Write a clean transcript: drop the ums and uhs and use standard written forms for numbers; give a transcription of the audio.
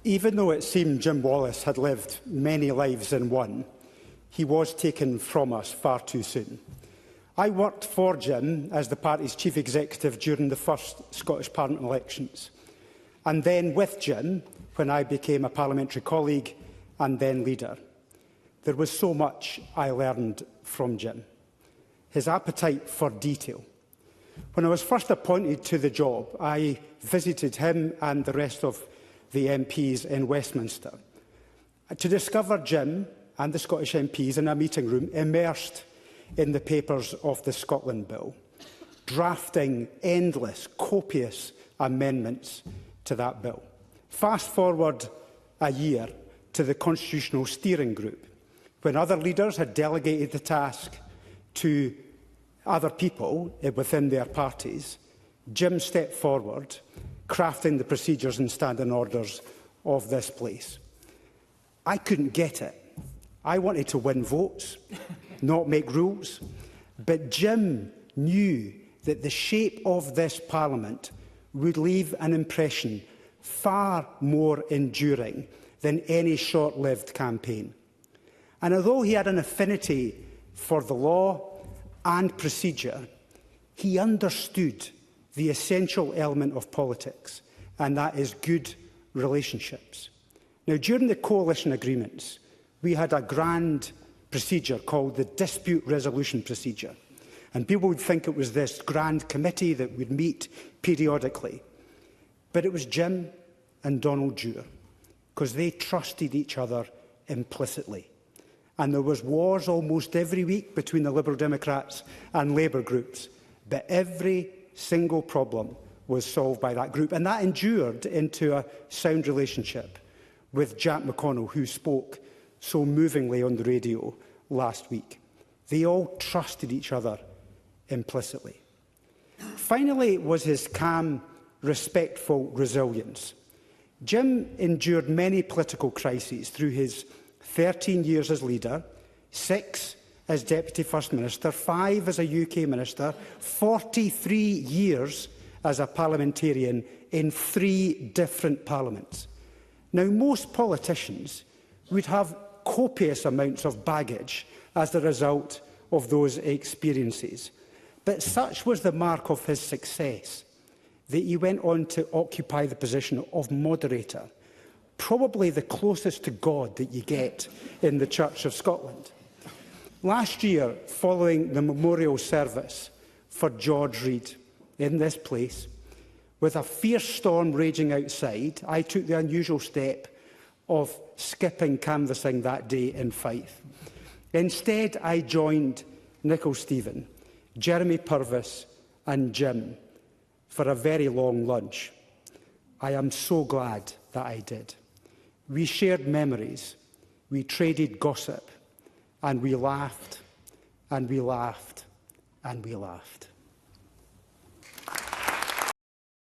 Even though it seemed Jim Wallace had lived many lives in one, he was taken from us far too soon. I worked for Jim as the party's chief executive during the first Scottish Parliament elections, and then with Jim when I became a parliamentary colleague and then leader. There was so much I learned from Jim. His appetite for detail. When I was first appointed to the job, I visited him and the rest of the MPs in Westminster to discover Jim and the Scottish MPs in a meeting room immersed in the papers of the Scotland Bill, drafting endless, copious amendments to that bill. Fast forward a year to the Constitutional Steering Group, when other leaders had delegated the task to other people within their parties. Jim stepped forward, crafting the procedures and standing orders of this place. I couldn't get it. I wanted to win votes, not make rules. But Jim knew that the shape of this Parliament would leave an impression far more enduring than any short-lived campaign. And although he had an affinity for the law and procedure, he understood the essential element of politics, and that is good relationships. Now, during the coalition agreements, we had a grand procedure called the dispute resolution procedure. And people would think it was this grand committee that would meet periodically. But it was Jim and Donald Dewar, because they trusted each other implicitly. And there was wars almost every week between the Liberal Democrats and Labour groups. But every single problem was solved by that group. And that endured into a sound relationship with Jack McConnell, who spoke so movingly on the radio last week. They all trusted each other implicitly. Finally was his calm, respectful resilience. Jim endured many political crises through his 13 years as leader, 6 as Deputy First Minister, 5 as a UK Minister, 43 years as a parliamentarian in 3 different parliaments. Now, most politicians would have copious amounts of baggage as a result of those experiences. But such was the mark of his success that he went on to occupy the position of moderator, probably the closest to God that you get in the Church of Scotland. Last year, following the memorial service for George Reid in this place, with a fierce storm raging outside, I took the unusual step of skipping canvassing that day in Fife. Instead, I joined Nicol Stephen, Jeremy Purvis and Jim for a very long lunch. I am so glad that I did. We shared memories, we traded gossip, and we laughed, and we laughed, and we laughed.